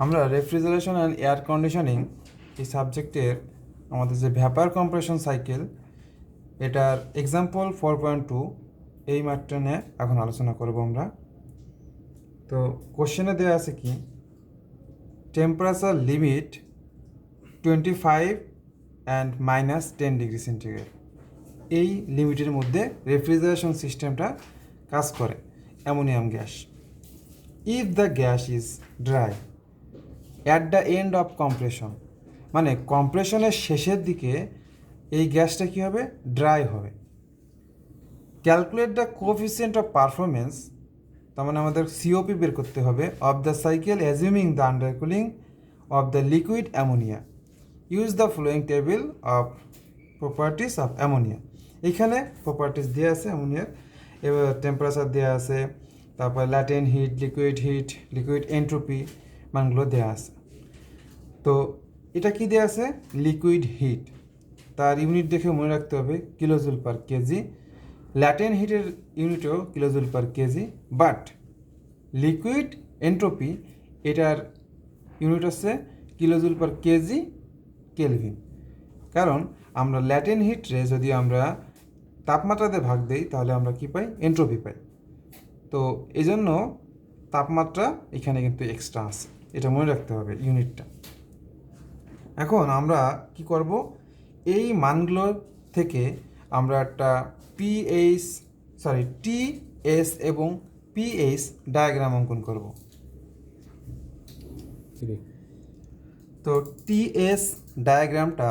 আমরা refrigeration and air conditioning এই সাবজেক্টের আমাদের যে ভ্যাপার কম্প্রেশন সাইকেল এটার এক্সাম্পল 4.2 এই ম্যাথটা নিয়ে এখন আলোচনা করব আমরা। তো কোশ্চেনে দেওয়া আছে কি, টেম্পারেচার লিমিট 25 অ্যান্ড -10°C, এই লিমিটের মধ্যে রেফ্রিজারেশন সিস্টেমটা কাজ করে ammonium gas. If the gas is dry at the end of compression, মানে কম্প্রেশনের শেষের দিকে এই গ্যাসটা কী হবে, ড্রাই হবে। Calculate the coefficient of performance, তার মানে আমাদের সিওপি বের করতে হবে, of the cycle assuming the undercooling of the liquid ammonia. Use the following table of properties of ammonia. এখানে প্রপার্টিস দেওয়া আছে অ্যামোনিয়ার, এবার টেম্পারেচার দেওয়া আছে, তারপর ল্যাটেন্ট হিট, লিকুইড এন্ট্রোপি মানগুলো দেওয়া আছে। তো এটা কি দেওয়া আছে, লিকুইড হিট, তার ইউনিট দেখে মনে রাখতে হবে কিলোজুল পার কেজি। ল্যাটেন্ট হিটের ইউনিটও kilojoule per kg, but liquid entropy এটার ইউনিট হচ্ছে কিলোজুল পার কেজি কেলভিন। কারণ আমরা ল্যাটেন্ট হিটরে যদি আমরা তাপমাত্রাতে ভাগ দিই তাহলে আমরা কি পাই, এন্ট্রোপি পাই। তো এই জন্য তাপমাত্রা এখানে কিন্তু এক্সট্রা আছে, এটা মনে রাখতে হবে ইউনিটটা। এখন আমরা কি করব, এই মানগুলো থেকে আমরা একটা টিএস এবং পিএইচ ডায়াগ্রাম অঙ্কন করব। তো টিএস ডায়াগ্রামটা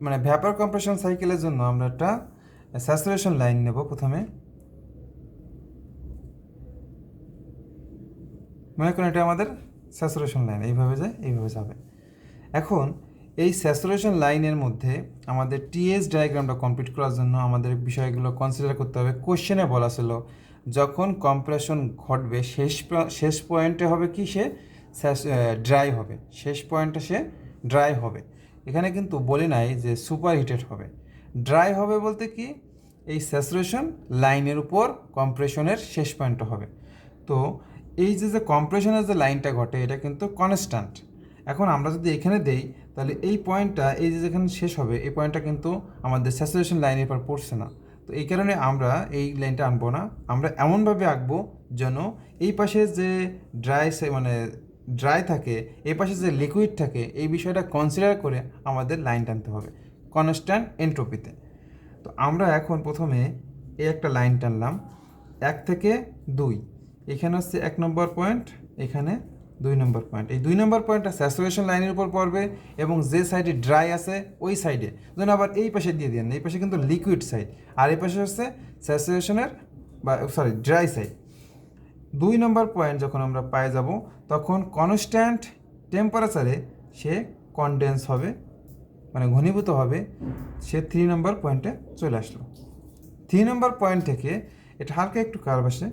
মানে ভ্যাপার কম্প্রেশন সাইকেলের জন্য আমরা একটা স্যাচুরেশন লাইন নেব প্রথমে। মনে করেন এটা আমাদের স্যাচুরেশন লাইন, এইভাবে যায় এইভাবে যাবে। এখন এই স্যাচুরেশন লাইনের মধ্যে আমাদের টিএস ডায়াগ্রামটা কমপ্লিট করার জন্য আমাদের বিষয়গুলো কনসিডার করতে হবে। কোশ্চেনে বলা ছিল যখন কম্প্রেশন ঘটবে শেষ পয়েন্টে হবে কি, সে ড্রাই হবে, শেষ পয়েন্টে সে ড্রাই হবে। এখানে কিন্তু বলি নাই যে সুপার হিটেড হবে। ড্রাই হবে বলতে কি, এই স্যাচুরেশন লাইনের উপর কম্প্রেশনের শেষ পয়েন্টটা হবে। তো এই যে কম্প্রেশনের যে লাইনটা ঘটে এটা কিন্তু কনস্ট্যান্ট। এখন আমরা যদি এখানে দেই তাহলে এই পয়েন্টটা, এই যে যেখানে শেষ হবে এই পয়েন্টটা কিন্তু আমাদের স্যাচুরেশন লাইনের পর পড়ছে না। তো এই কারণে আমরা এই লাইনটা আনবো না, আমরা এমনভাবে আঁকবো যেন এই পাশে যে ড্রাই থাকে, এই পাশে যে লিকুইড থাকে, এই বিষয়টা কনসিডার করে আমাদের লাইন টানতে হবে কনস্ট্যান্ট এন্ট্রোপিতে। তো আমরা এখন প্রথমে এই একটা লাইন টানলাম 1 থেকে 2, এখানে হচ্ছে 1 নম্বর পয়েন্ট, এখানে 2 নম্বর পয়েন্ট। এই 2 নম্বর পয়েন্টটা স্যাচুরেশন লাইনের উপর পড়বে এবং যে সাইডে ড্রাই আছে ওই সাইডে যেন আবার এই পাশে দিয়ে দেন, এই পাশে কিন্তু লিকুইড সাইড আর এই পাশে হচ্ছে স্যাচুরেশনের ড্রাই সাইড। 2 নম্বর পয়েন্ট যখন আমরা পেয়ে যাব তখন কনস্ট্যান্ট টেম্পারেচারে সে কনডেন্স হবে, মানে ঘনীভূত হবে, সে 3 নম্বর পয়েন্টে চলে আসলো। 3 নম্বর পয়েন্ট থেকে এটা হালকা একটু কার্ভ আসে,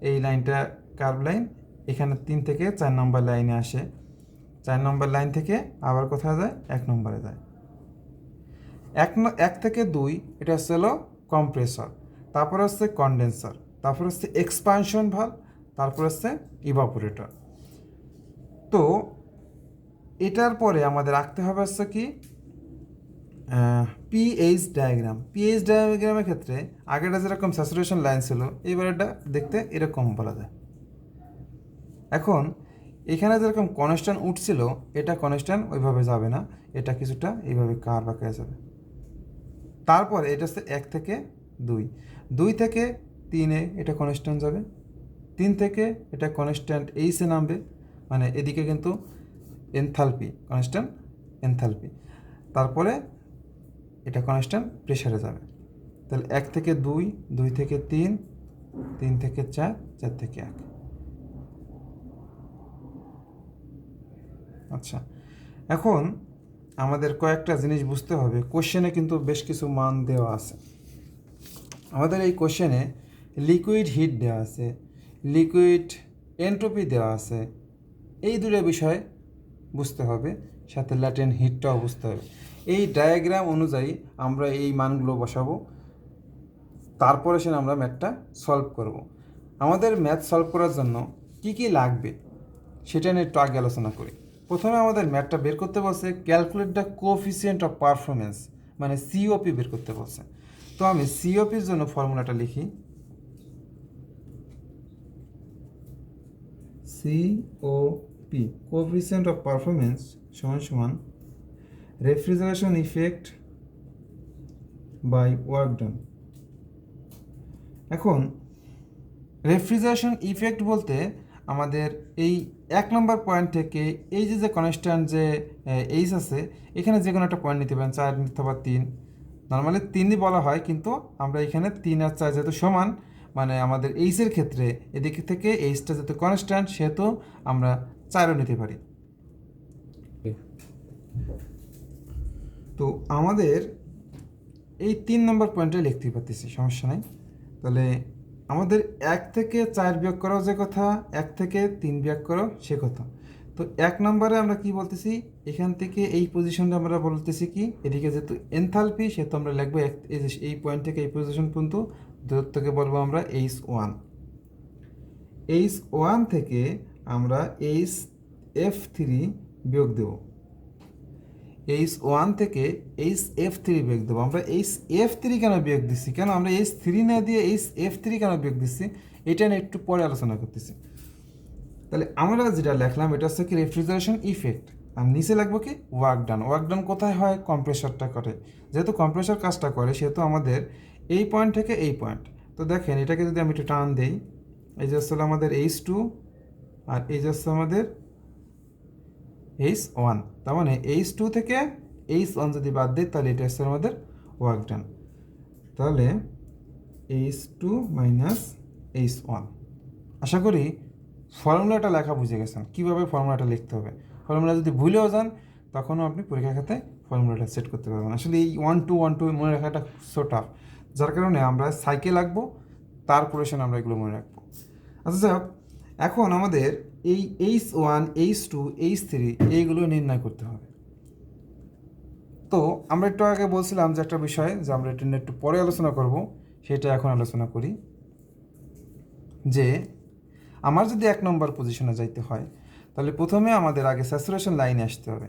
এই লাইনটা কার্ভ লাইন, এখানে 3 থেকে 4 নম্বর লাইনে আসে। 4 নম্বর লাইন থেকে আবার কোথায় যায়, 1 নম্বরে যায়। 1 থেকে 2 এটা হচ্ছে হলো কম্প্রেসর, তারপর হচ্ছে কনডেন্সার, তারপর হচ্ছে এক্সপানশন ভালভ, তারপর হচ্ছে ইভাপোরেটর। তো এটার পরে আমাদের রাখতে হবে হচ্ছে কি, পিএইচ ডায়াগ্রাম। পিএইচ ডায়াগ্রামের ক্ষেত্রে আগেটা যেরকম স্যাচুরেশন লাইন ছিল, এবার এটা দেখতে এরকম বলা যায়। এখন এখানে যেরকম কনস্ট্যান্ট উঠছিল, এটা কনস্ট্যান্ট ওইভাবে যাবে না, এটা কিছুটা এইভাবে কার্ভ আঁকা যাবে। তারপরে এটা হচ্ছে 1 থেকে 2, 2 থেকে 3-এ এটা কনস্ট্যান্ট যাবে, 3 থেকে এটা কনস্ট্যান্ট এইচে নামবে, মানে এদিকে কিন্তু এনথালপি কনস্ট্যান্ট এনথালপি, তারপরে এটা কনস্ট্যান্ট প্রেশারে যাবে। তাহলে 1 থেকে 2, 2 থেকে 3, 3 থেকে 4, 4 থেকে 1। আচ্ছা, এখন আমাদের কয়েকটা জিনিস বুঝতে হবে। কোশ্চেনে কিন্তু বেশ কিছু মান দেওয়া আছে। আমাদের এই কোশ্চেনে লিকুইড হিট দেওয়া আছে, লিকুইড এন্ট্রোপি দেওয়া আছে, এই দুটো বিষয় বুঝতে হবে, সাথে ল্যাটেন্ট হিটটাও বুঝতে হবে। এই ডায়াগ্রাম অনুযায়ী আমরা এই মানগুলো বসাবো, তারপরে সে আমরা ম্যাথটা সলভ করব। আমাদের ম্যাথ সলভ করার জন্য কি কি লাগবে সেটা নিয়ে একটু আগে আলোচনা করি। প্রথমে আমাদের ম্যাথটা বের করতে বলছে calculate the coefficient of performance, মানে সিওপি বের করতে বলছে। তো আমি সিওপির জন্য ফর্মুলাটা লিখি, সিওপি কোএফিসিয়েন্ট অফ পারফরমেন্স সমান সমান refrigeration effect by work done. এখন রেফ্রিজারেশন ইফেক্ট বলতে আমাদের এই 1 নম্বর পয়েন্ট থেকে এই যে কনস্ট্যান্ট যে এইচ আছে, এখানে যে কোনো একটা পয়েন্ট নিতে পারেন, 4 অথবা 3, নর্মালি 3ই বলা হয়, কিন্তু আমরা এখানে 3 আর 4 যেহেতু সমান, মানে আমাদের এইচের ক্ষেত্রে এদিক থেকে এইচটা যেহেতু কনস্ট্যান্ট সেহেতু আমরা 4ও নিতে পারি। তো আমাদের এই 3 নম্বর পয়েন্টে লিখতে পারতেছি, সমস্যা নাই। তাহলে আমাদের 1 থেকে 4 বিয়োগ করাও যে কথা, 1 থেকে 3 বিয়োগ করাও সে কথা। তো 1 নম্বরে আমরা কি বলতেছি, এখান থেকে এই পজিশনটা আমরা বলতেছি কি, এদিকে যেহেতু এনথালপি সেহেতু আমরা লিখবো এই পয়েন্ট থেকে এই পজিশন পর্যন্ত দূরত্বকে বলবো আমরা H1। H1 থেকে আমরা HF3 বিয়োগ দেবো, H1 থেকে HF3 বিয়োগ দেবো। আমরা HF3 কেন বিয়োগ দিচ্ছি, কেন আমরা H3 না দিয়ে HF3 কেন বিয়োগ দিচ্ছি, এটা নিয়ে একটু পরে আলোচনা করতেছি। তাহলে আমরা যেটা লিখলাম এটা হচ্ছে কি রেফ্রিজারেশন ইফেক্ট, আর নিচে লাগবো কি ওয়ার্ক ডান। ওয়ার্ক ডান কোথায় হয়, কম্প্রেসরটা করে, যেহেতু কম্প্রেসর কাজটা করে সেহেতু আমাদের এই পয়েন্ট থেকে এই পয়েন্ট। তো দেখেন এটাকে যদি আমি একটু টান দিই, এই যে আসলে আমাদের H2 আর এই যে হচ্ছে আমাদের H1, তার মানে H2 থেকে H1 যদি বাদ দিই তাহলে এটা হচ্ছে আমাদের ওয়ার্ক ডান। তাহলে H2 মাইনাস H1। আশা করি ফর্মুলাটা লেখা বুঝে গেছেন, কীভাবে ফর্মুলাটা লিখতে হবে। ফর্মুলা যদি ভুলেও যান তখনও আপনি পরীক্ষা খাতায় ফর্মুলাটা সেট করতে পারবেন। আসলে এই 1 2 1 2 মনে রাখাটা সো টাফ, যার কারণে আমরা সাইকেল আঁকবো, তারপরে আমরা এগুলো মনে রাখবো। আচ্ছা যাই হোক, এখন আমাদের এই H1 H2 H3 এইগুলো নির্ণয় করতে হবে। তো আমরা একটু আগে বলছিলাম যে একটা বিষয় যে আমরা এটা নিয়ে একটু পরে আলোচনা করব, সেটা এখন আলোচনা করি। যে আমার যদি 1 নম্বর পজিশনে যাইতে হয় তাহলে প্রথমে আমাদের আগে স্যাচুরেশন লাইনে আসতে হবে।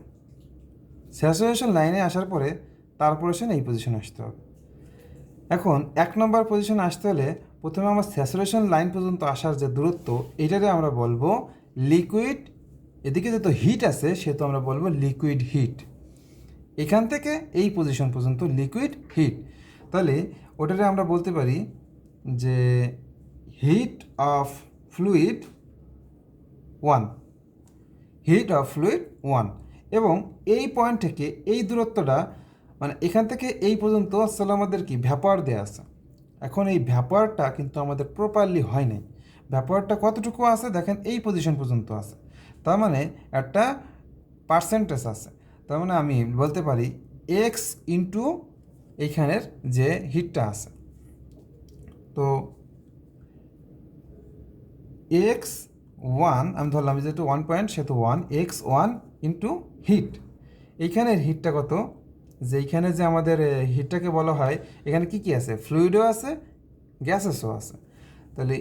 স্যাচুরেশন লাইনে আসার পরে তারপরে এই পজিশনে আসতে হবে। এখন 1 নম্বর পজিশনে আসতে হলে প্রথমে আমার স্যাচুরেশন লাইন পর্যন্ত আসার যে দূরত্ব, এটারে আমরা বলবো লিকুইড। এদিকে যেহেতু হিট আছে সেহেতু আমরা বলবো লিকুইড হিট। এখান থেকে এই পজিশন পর্যন্ত লিকুইড হিট। তাহলে ওটারে আমরা বলতে পারি যে heat of fluid 1, heat of fluid 1। এবং এই পয়েন্ট থেকে এই দূরত্বটা, মানে এখান থেকে এই পর্যন্ত আসলে আমাদের কি ভ্যাপার দেওয়া আছে। এখন এই ভ্যাপারটা কিন্তু আমাদের প্রপারলি হয় নাই। ভ্যাপারটা কতটুকু আছে দেখেন, এই পজিশন পর্যন্ত আছে, তার মানে একটা পার্সেন্টেজ আছে। তার মানে আমি বলতে পারি এক্স ইন্টু এইখানের যে হিটটা আছে, তো x1 আমি ধরলাম যেহেতু 1 পয়েন্ট সেহেতু 1, x1 ইন্টু হিট। এইখানের হিটটা কত, যে এইখানে যে আমাদের হিটটাকে বলা হয়, এখানে কি কি আছে, ফ্লুইডও আছে, গ্যাসেসও আছে। তাহলে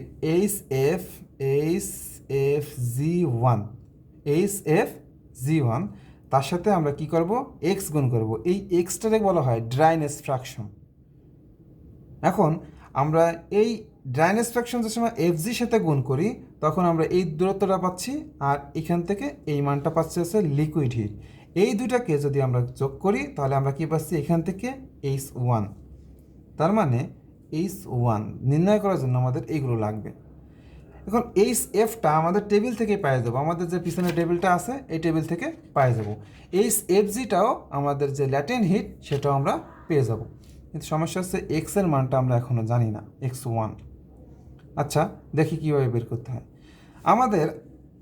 HFG1, HFG1 তার সাথে আমরা কি করব, এক্স গুণ করব। এই এক্সটাকে বলা হয় ড্রাইনেস ফ্র্যাকশন। এখন আমরা এই ড্রাইনেস ফ্র্যাকশন যে সময় এফজির সাথে গুণ করি তখন আমরা এই দূরত্বটা পাচ্ছি, আর এখান থেকে এই মানটা পাচ্ছি হচ্ছে লিকুইড হিট। এই দুটাকে যদি আমরা যোগ করি তাহলে আমরা কি পাচ্ছি, এখান থেকে H1। তার মানে H1 নির্ণয় করার জন্য আমাদের এইগুলো লাগবে। এখন HFটা আমাদের টেবিল থেকে পেয়ে যাবো, আমাদের যে পিছনে টেবিলটা আছে এই টেবিল থেকে পেয়ে যাবো। HFGটাও আমাদের যে ল্যাটেন্ট হিট সেটাও আমরা পেয়ে যাব। কিন্তু সমস্যা হচ্ছে এক্সের মানটা আমরা এখনও জানি না, x1। আচ্ছা দেখি কীভাবে বের করতে হয়। আমাদের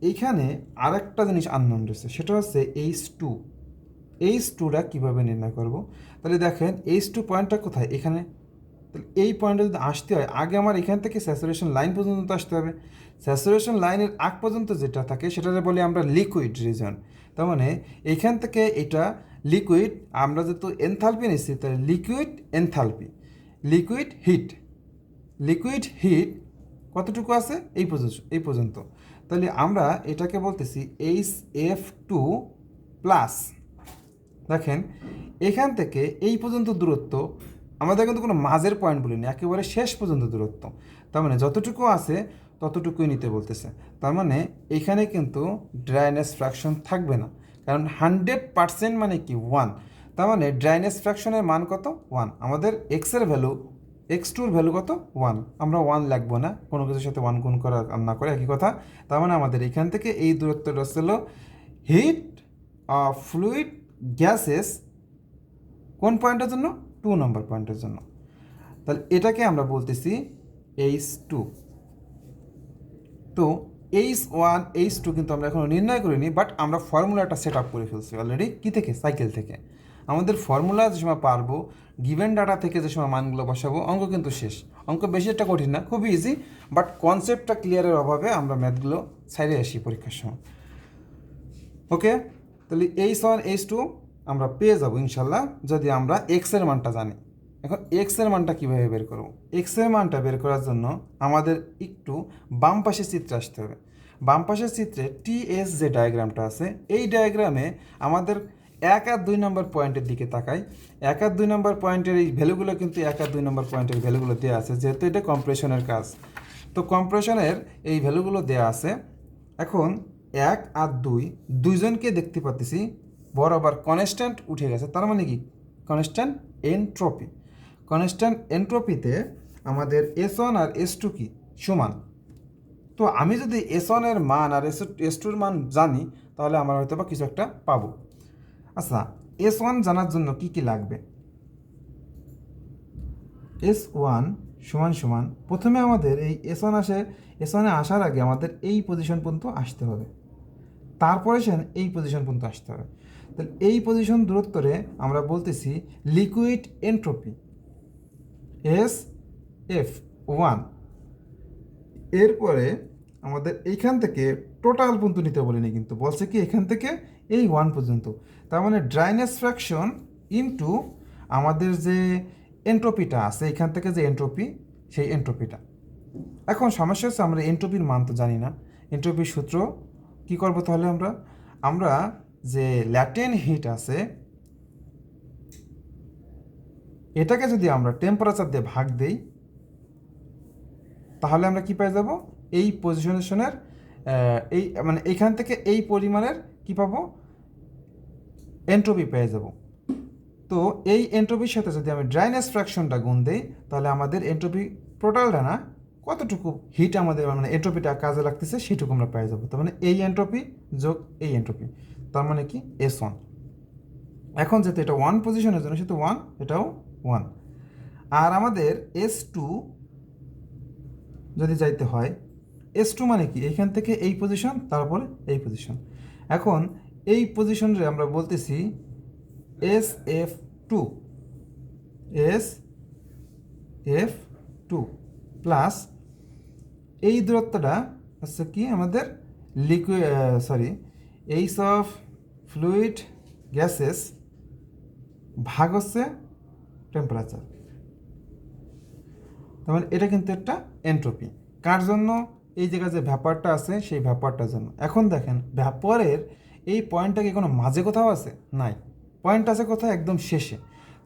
এইখানে আরেকটা জিনিস আননোন রয়েছে, সেটা হচ্ছে H2। H2টা কীভাবে নির্ণয় করব, তাহলে দেখেন H2 পয়েন্টটা কোথায়, এখানে। তাহলে এই পয়েন্টে যদি আসতে হয় আগে আমার এখান থেকে স্যাচুরেশন লাইন পর্যন্ত আসতে হবে। স্যাচুরেশন লাইনের আগ পর্যন্ত যেটা থাকে সেটাকে বলি আমরা লিকুইড রিজন। তার মানে এইখান থেকে এটা লিকুইড, আমরা যেহেতু এনথালপি নিচ্ছি তাহলে liquid enthalpy, liquid heat. Liquid heat কতটুকু আছে এই পর্যন্ত। তাহলে আমরা এটাকে বলতেছি HF2 প্লাস, দেখেন এখান থেকে এই পর্যন্ত দূরত্ব আমাদের কিন্তু কোনো মাঝের পয়েন্ট বলিনি, একেবারে শেষ পর্যন্ত দূরত্ব। তার মানে যতটুকু আছে ততটুকুই নিতে বলতেছে। তার মানে এখানে কিন্তু ড্রাইনেস ফ্র্যাকশন থাকবে না, কারণ 100% মানে কি 1। তার মানে ড্রাইনেস ফ্র্যাকশনের মান কত 1। আমাদের এক্সের ভ্যালু x2-র ভ্যালু কত 1, আমরা 1 লাগবো না, কোনো কিছুর সাথে 1 গুণ করা না করে একই কথা। তার মানে আমাদের এখান থেকে এই দূরত্বটা ছিল হিট অফ ফ্লুইড গ্যাসেস কোন পয়েন্টের জন্য, 2 নম্বর পয়েন্টের জন্য। তাহলে এটাকে আমরা বলতেছি H2। তো H1 H2 কিন্তু আমরা এখনও নির্ণয় করিনি, বাট আমরা ফর্মুলাটা সেট আপ করে ফেলছি অলরেডি। কী থেকে, সাইকেল থেকে। আমাদের ফর্মুলা যে সময় পারবো, গিভেন ডাটা থেকে যে সময় মানগুলো বসাবো, অঙ্ক কিন্তু শেষ। অঙ্ক বেশি একটা কঠিন না, খুবই ইজি, বাট কনসেপ্টটা ক্লিয়ারের অভাবে আমরা ম্যাথগুলো সাইডে আসি পরীক্ষার সময়। ওকে, তাহলে H1 H2 আমরা পেয়ে যাবো ইনশাল্লাহ, যদি আমরা এক্সের মানটা জানি। এখন এক্সের মানটা কীভাবে বের করব? এক্সের মানটা বের করার জন্য আমাদের একটু বাম পাশের চিত্রে আসতে হবে। বাম পাশের চিত্রে TS যে ডায়াগ্রামটা আছে, এই ডায়াগ্রামে আমাদের 1 আর 2 নম্বর পয়েন্টের দিকে তাকাই। 1 আর 2 নম্বর পয়েন্টের এই ভ্যালুগুলো কিন্তু 1 আর 2 নম্বর পয়েন্টের ভ্যালুগুলো দেওয়া আছে, যেহেতু এটা কম্প্রেশনের কাজ। তো কম্প্রেশনের এই ভ্যালুগুলো দেওয়া আছে। এখন 1 আর 2 দুইজনকে দেখতে পাচ্ছি বরাবর কনস্ট্যান্ট উঠে গেছে। তার মানে কি, কনস্ট্যান্ট এনট্রপি। কনস্ট্যান্ট এনট্রপিতে আমাদের S1 আর S2 কি সমান। তো আমি যদি S1 এর মান আর S2 এর মান জানি, তাহলে আমরা হয়তো বা কিছু একটা পাবো। আচ্ছা, S1 জানার জন্য কি কি লাগবে? S1 সমান সমান, প্রথমে আমাদের এই S1 এ আসার আগে আমাদের এই পজিশন পর্যন্ত আসতে হবে, তারপরে এই পজিশন পর্যন্ত আসতে হবে। তাহলে এই পজিশন দূরত্বরে আমরা বলতেছি লিকুইড এনট্রপি SF1। এরপরে আমাদের এইখান থেকে টোটাল পর্যন্ত নিতে বলিনি, কিন্তু বলছে কি এখান থেকে এই 1 পর্যন্ত। তার মানে ড্রাইনেস ফ্র্যাকশন ইনটু আমাদের যে এনট্রপিটা আছে, এখান থেকে যে এনট্রপি, সেই এনট্রপিটা। এখন সমস্যা হচ্ছে আমরা এনট্রপির মান তো জানি না। এনট্রপির সূত্র কি করব তাহলে, আমরা যে ল্যাটেন্ট হিট আছে, এটাকে যদি আমরা টেম্পারেচার দিয়ে ভাগ দেই, তাহলে আমরা কি পেয়ে যাব, এই পজিশনের এই মানে এইখান থেকে এই পরিমাণের কি পাবো, এনট্রপি পেয়ে যাব। তো এই এনট্রপির সাথে যদি আমি ড্রাইনেস ফ্র্যাকশনটা গুণ দেই, তাহলে আমাদের এনট্রপি টোটালটা না, কতটুকু হিট আমাদের মানে এনট্রপিটা কাজে লাগতেছে সেটুকু আমরা পেয়ে যাবো। তার মানে এই এনট্রপি যোগ এই এনট্রপি, তার মানে কি S1। এখন যেহেতু এটা 1 পজিশনের জন্য, সেহেতু 1, এটাও 1। আর আমাদের S2 যদি যাইতে হয়, S2 মানে কি, এইখান থেকে এই পজিশন, তারপরে এই পজিশন। এখন এই পজিশনে আমরা বলতেছি SF2 প্লাস এই দূরত্বটা হচ্ছে কি আমাদের এইচ অফ ফ্লুইড গ্যাসেস ভাগ হচ্ছে টেম্পারেচার। তার মানে এটা কিন্তু একটা এনট্রপি। কার জন্য, এই জায়গায় যে ভ্যাপারটা আছে সেই ভ্যাপারটার জন্য। এখন দেখেন ভ্যাপরের এই পয়েন্টটা কি কোনো মাঝে কোথাও আছে? নাই, পয়েন্ট আছে কোথাও একদম শেষে।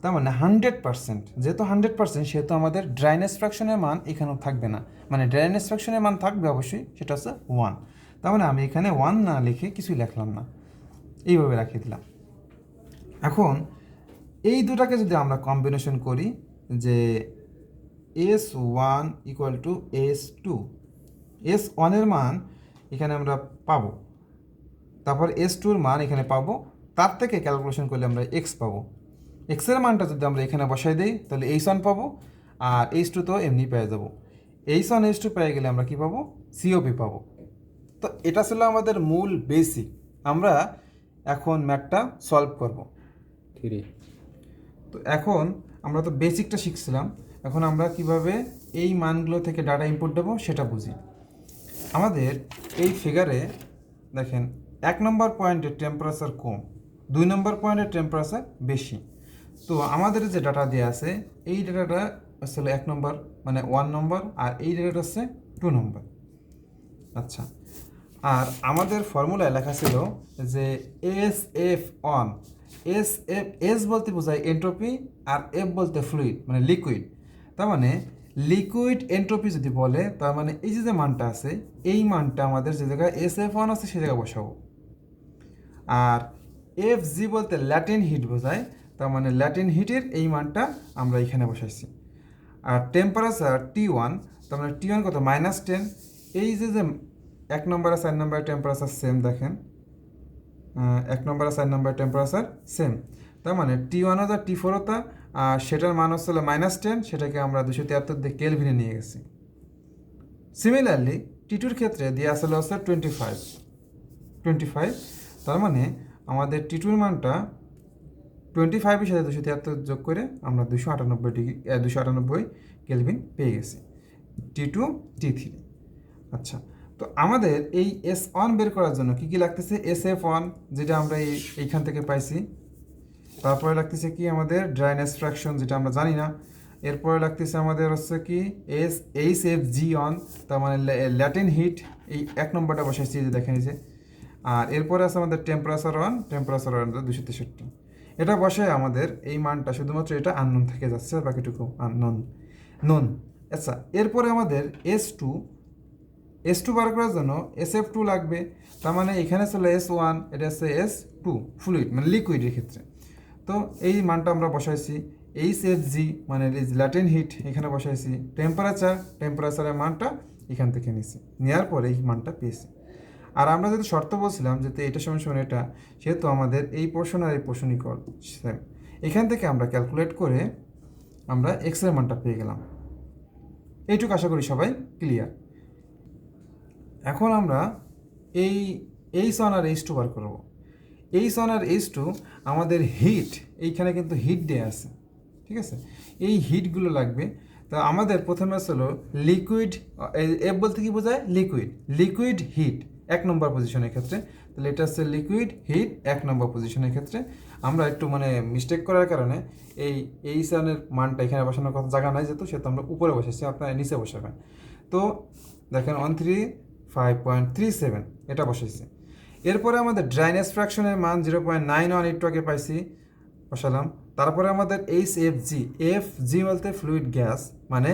তার মানে 100%, যেহেতু 100% সেহেতু আমাদের ড্রাইনেস ফ্র্যাকশনের মান এখানেও থাকবে না। মানে ড্রাইনেস ফ্র্যাকশনের মান থাকবে অবশ্যই, সেটা হচ্ছে 1। তার মানে আমি এখানে 1 না লিখে কিছুই লিখলাম না, এইভাবে রাখিয়ে দিলাম। এখন এই দুটাকে যদি আমরা কম্বিনেশন করি, যে S1 equal to S2, S1 এর মান এখানে আমরা পাবো, তারপর S2-র মান এখানে পাবো, তার থেকে ক্যালকুলেশন করলে আমরা X পাবো। X-এর মানটা যদি আমরা এখানে বসাই দিই, তাহলে H1 পাবো, আর H2 তো এমনি পেয়ে যাবো। H1 H2 পেয়ে গেলে আমরা কি পাবো, COP পাবো। তো এটা ছিল আমাদের মূল বেসিক। আমরা এখন ম্যাথটা সলভ করব। তো এখন আমরা তো বেসিকটা শিখছিলাম, এখন আমরা কিভাবে এই মানগুলো থেকে ডাটা ইনপুট দেবো সেটা বুঝি। আমাদের এই ফিগারে দেখেন 1 নম্বর পয়েন্টের টেম্পারেচার কম, 2 নম্বর পয়েন্টের টেম্পারেচার বেশি। তো আমাদের যে ডাটা দেওয়া আছে, এই ডাটাটা আসলে 1 নম্বর মানে 1 নম্বর, আর এই জায়গাটা হচ্ছে 2 নম্বর। আচ্ছা, আর আমাদের ফর্মুলায় লেখা ছিল যে এস এফ অন, এস বলতে বোঝায় এন্ট্রপি আর এফ বলতে ফ্লুইড মানে লিকুইড। তার মানে লিকুইড এন্ট্রপি যদি বলে, তার মানে এই যে মানটা আছে, এই মানটা আমাদের যে জায়গায় এস এফ অন আছে সে জায়গায় বসাবো। আর এফ জি বলতে ল্যাটিন হিট বোঝায়, তার মানে ল্যাটিন হিটের এই মানটা আমরা এখানে বসাইছি। আর টেম্পারেচার T1, তার মানে T1 কত -10। এই যে 1 নম্বর আর 4 নম্বরের টেম্পারেচার সেম, দেখেন 1 নম্বর আর 4 নম্বরের টেম্পারেচার সেম, তার মানে T1 হতা T4 হতা, আর সেটার মান হচ্ছে -10, সেটাকে আমরা 273 দিয়ে কেলভিনে নিয়ে গেছি। সিমিলারলি T2-র ক্ষেত্রে দিয়ে আসলে হচ্ছে 25, তার মানে আমাদের T2-র মানটা 25-এর সাথে 273 যোগ করে আমরা 298 কেলভিন পেয়ে গেছি, T2 T3। আচ্ছা, তো আমাদের এই S1 বের করার জন্য কি কি লাগতেছে? SF1 যেটা আমরা এইখান থেকে পাইছি, তারপরে লাগতেছে কি আমাদের ড্রাইনেস ফ্র্যাকশন যেটা আমরা জানি না, এরপরে লাগতেছে আমাদের হচ্ছে কি HFG অন, তার মানে ল্যাটিন হিট, এই 1 নম্বরটা বসাইছি যে দেখেন এই যে। আর এরপরে আছে আমাদের টেম্পারেচার ওয়ান 263। এটা বসায় আমাদের এই মানটা শুধুমাত্র এটা আননোন থেকে যাচ্ছে, বাকিটুকু নন। আচ্ছা, এরপরে আমাদের S2 বার করার জন্য SF2 লাগবে, তার মানে এখানে ছিল S1, এটা হচ্ছে S2 ফ্লুইড মানে লিকুইডের ক্ষেত্রে। তো এই মানটা আমরা বসাইছি। HFG মানে ল্যাটিন হিট এখানে বসাইছি। টেম্পারেচারের মানটা এখান থেকে নিছি, নেওয়ার পরে এই মানটা পেয়েছি। আর আমরা যদি শর্ত বলছিলাম যাতে এটা সমান এটা, সেহেতু আমাদের এই পোর্শন আর এই পোর্শন ইকুয়াল সেম। এখান থেকে আমরা ক্যালকুলেট করে আমরা এক্সের মানটা পেয়ে গেলাম। এইটুকু আশা করি সবাই ক্লিয়ার। এখন আমরা এই H1 আর H2 বার করব। H1 আর H2 আমাদের হিট, এইখানে কিন্তু হিট দেয়া আছে, ঠিক আছে? এই হিটগুলো লাগবে। তা আমাদের প্রথমে আসলে লিকুইড, এফ বলতে কি বোঝায়? লিকুইড হিট 1 নম্বর পজিশনের ক্ষেত্রে, তাহলে এটা হচ্ছে লিকুইড হিট 1 নম্বর পজিশনের ক্ষেত্রে। আমরা একটু মানে মিস্টেক করার কারণে এই H1-এর মানটা এখানে বসানোর কথা জায়গা নাই, যেহেতু সেহেতু আমরা উপরে বসেছি, আপনারা নিচে বসাবেন। তো দেখেন 135.37 এটা বসেছে। এরপরে আমাদের ড্রাইনেস ফ্র্যাকশনের মান 0.91 একটু আগে পাইছি, বসালাম। তারপরে আমাদের এফ জি বলতে ফ্লুইড গ্যাস মানে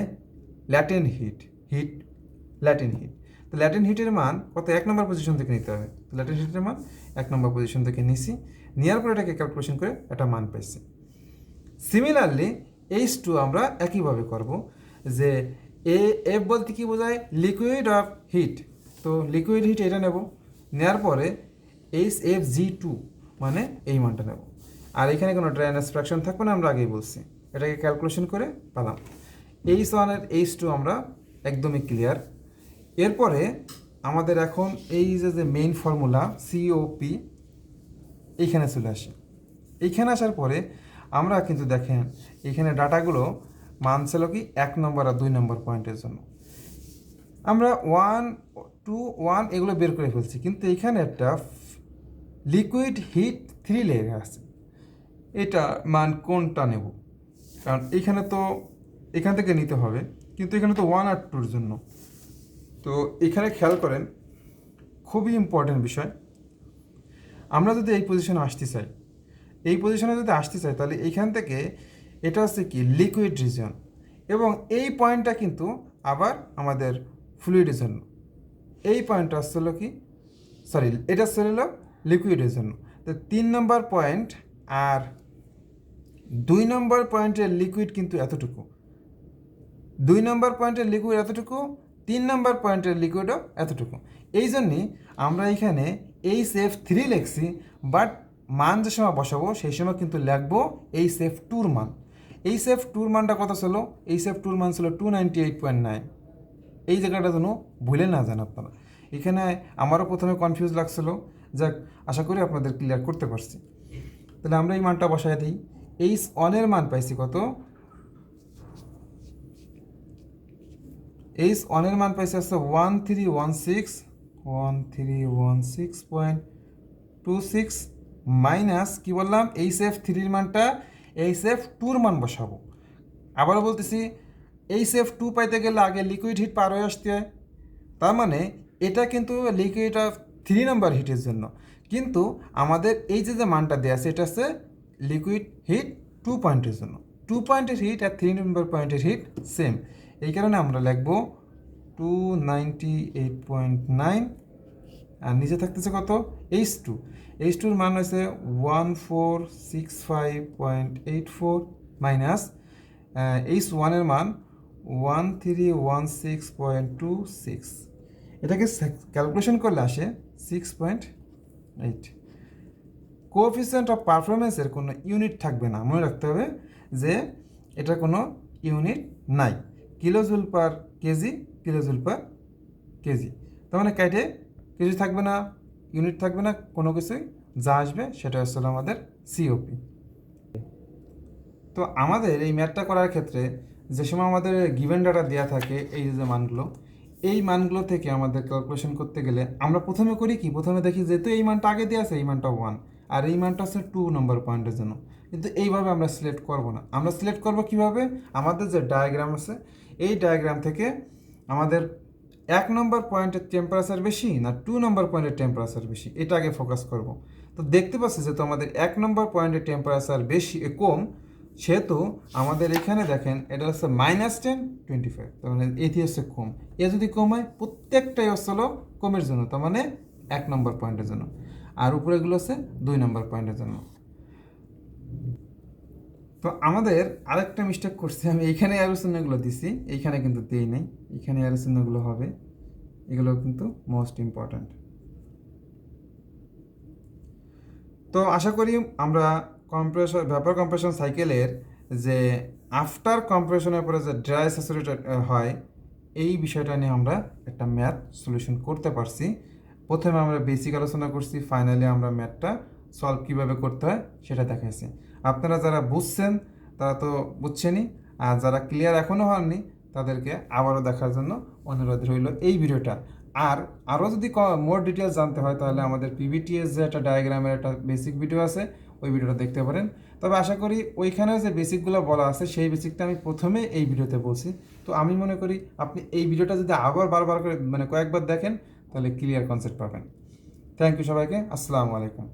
ল্যাটিন হিট। তো ল্যাটিন হিটের মান কত? 1 নম্বর পজিশন থেকে নিতে হবে। তো ল্যাটিন হিটের মান 1 নম্বর পজিশন থেকে নিছি, নেওয়ার পরে এটাকে ক্যালকুলেশন করে একটা মান পাইছি। সিমিলারলি H2 আমরা একইভাবে করব, যে এফ বলতে কি বোঝায়? Liquid of heat. তো লিকুইড হিট এটা নেব, নেওয়ার পরে HFG2 মানে এই মানটা নেব। আর এখানে কোনো ড্রাইনেস ফ্র্যাকশন থাকবে না, আমরা আগেই বলছি। এটাকে ক্যালকুলেশন করে পেলাম। H1 আর H2 আমরা একদমই ক্লিয়ার। এরপরে আমাদের এখন এই যে মেইন ফর্মুলা COP এইখানে চলে আসে। এইখানে আসার পরে আমরা কিন্তু দেখেন এখানে ডাটাগুলো মান ছিল কি 1 নম্বর আর 2 নম্বর পয়েন্টের জন্য। আমরা 1, 2, 1 এগুলো বের করে ফেলছি, কিন্তু এখানে একটা লিকুইড হিট 3 লেগে আছে। এটা মান কোনটা নেব? কারণ এখানে তো এখান থেকে নিতে হবে, কিন্তু এখানে তো 1 আর 2-র জন্য। তো এখানে খেয়াল করেন, খুবই ইম্পর্টেন্ট বিষয়। আমরা যদি এই পজিশনে আসতে চাই, তাহলে এইখান থেকে এটা হচ্ছে কি লিকুইড রিজন, এবং এই পয়েন্টটা কিন্তু আবার আমাদের ফ্লুইডের জন্য। এই পয়েন্টটা আসছিল কি, এটা ছিল লিকুইডের জন্য। তো 3 নম্বর পয়েন্ট আর 2 নম্বর পয়েন্টের লিকুইড কিন্তু এতটুকু, 2 নম্বর পয়েন্টের লিকুইড এতটুকু, 3 নম্বর পয়েন্টের লিকুইডও এতটুকু। এই জন্যই আমরা এখানে HF3 লিখছি, বাট মান যে সময় বসাবো সেই সময় কিন্তু লিখবো HF2-র মান। HF2-র মানটা কত ছিল? HF2-র মান ছিল 298.9। এই জায়গাটা যেন ভুলে না যান আপনারা। এখানে আমারও প্রথমে কনফিউজ লাগছিল, যাক আশা করি আপনাদের ক্লিয়ার করতে পারছি। তাহলে আমরা এই মানটা বসাই দিই। H1-এর মান পাইছি কত? H1-এর মান পাইছি হচ্ছে 1316.26 মাইনাস কি বললাম? HF3-র মানটা HF2-র মান বসাবো। আবারও বলতেছি, HF2 পাইতে গেলে আগে লিকুইড হিট পার হয়ে আসতে হয়। তার মানে এটা কিন্তু লিকুইড অফ 3 নাম্বার হিটের জন্য, কিন্তু আমাদের এই যে মানটা দেওয়া আছে এটা হচ্ছে লিকুইড হিট 2 পয়েন্টের জন্য। 2 পয়েন্টের হিট আর 3 নাম্বার পয়েন্টের হিট সেম, এই কারণে আমরা লিখব 298.9, আর নিচে থাকতেছে কত H2। H2-র মান হয়েছে 1465.84 মাইনাস H1-এর মান 1316.26, এটাকে ক্যালকুলেশন করলে আসে 6.8। কোএফিসিয়েন্ট অফ পারফরমেন্সের কোনো ইউনিট থাকবে না, মনে রাখতে হবে যে এটা কোনো ইউনিট নাই, kilojoule per KG, kilojoule per KG. তার মানে কাইটে কিছু থাকবে না, ইউনিট থাকবে না, কোনো কিছুই, যা আসবে সেটা আসলে আমাদের সিওপি। তো আমাদের এই ম্যাথটা করার ক্ষেত্রে যে সময় আমাদের গিভেন ডাটা দেওয়া থাকে, এই যে মানগুলো, এই মানগুলো থেকে আমাদের ক্যালকুলেশন করতে গেলে আমরা প্রথমে করি কি, প্রথমে দেখি যেহেতু এই মানটা আগে দেওয়া আছে, এই মানটা 1 আর এই মানটা হচ্ছে 2 নম্বর পয়েন্টের জন্য, কিন্তু এইভাবে আমরা সিলেক্ট করব না। আমরা সিলেক্ট করব কিভাবে, আমাদের যে ডায়াগ্রাম আছে এই ডায়াগ্রাম থেকে আমাদের 1 নম্বর পয়েন্টের টেম্পারেচার বেশি না 2 নম্বর পয়েন্টের টেম্পারেচার বেশি, এটা আগে ফোকাস করব। তো দেখতে পাচ্ছি যেহেতু আমাদের 1 নম্বর পয়েন্টের টেম্পারেচার বেশি কম, সেহেতু আমাদের এখানে দেখেন এটা হচ্ছে -10 25, তার মানে এটি হচ্ছে কম। এ যদি কম হয় প্রত্যেকটাই হলো কমের জন্য, তার মানে 1 নম্বর পয়েন্টের জন্য, আর উপরেগুলো হচ্ছে 2 নম্বর পয়েন্টের জন্য। তো আমাদের আরেকটা মিস্টেক করছি, আমি এইখানে অ্যারো চিহ্নগুলো দিছি, এইখানে কিন্তু দিই নাই, এইখানে অ্যারো চিহ্নগুলো হবে, এগুলো কিন্তু মোস্ট ইম্পর্ট্যান্ট। তো আশা করি আমরা ভ্যাপার কম্প্রেশন সাইকেলের যে আফটার কম্প্রেশনের পরে যে ড্রাই স্যাচুরেটেড হয়, এই বিষয়টা নিয়ে আমরা একটা ম্যাথ সলিউশন করতে পারছি। প্রথমে আমরা বেসিক আলোচনা করছি, ফাইনালি আমরা ম্যাথটা সলভ কীভাবে করতে হয় সেটা দেখাইছি। আপনারা যারা বুঝছেন তারা তো বুঝছেনই, আর যারা ক্লিয়ার এখনও হননি তাদেরকে আবারও দেখার জন্য অনুরোধ রইল এই ভিডিওটা। আর আরও যদি মোর ডিটেলস জানতে হয় তাহলে আমাদের পিভিটিএস যে একটা ডায়াগ্রামের একটা বেসিক ভিডিও আছে, ওই ভিডিওটা দেখতে পারেন। তবে আশা করি ওইখানেও যে বেসিকগুলো বলা আছে সেই বেসিকটা আমি প্রথমে এই ভিডিওতে বলছি। তো আমি মনে করি আপনি এই ভিডিওটা যদি আবার বারবার করে কয়েকবার দেখেন তাহলে ক্লিয়ার কনসেপ্ট পাবেন। থ্যাংক ইউ সবাইকে, আসসালামু আলাইকুম।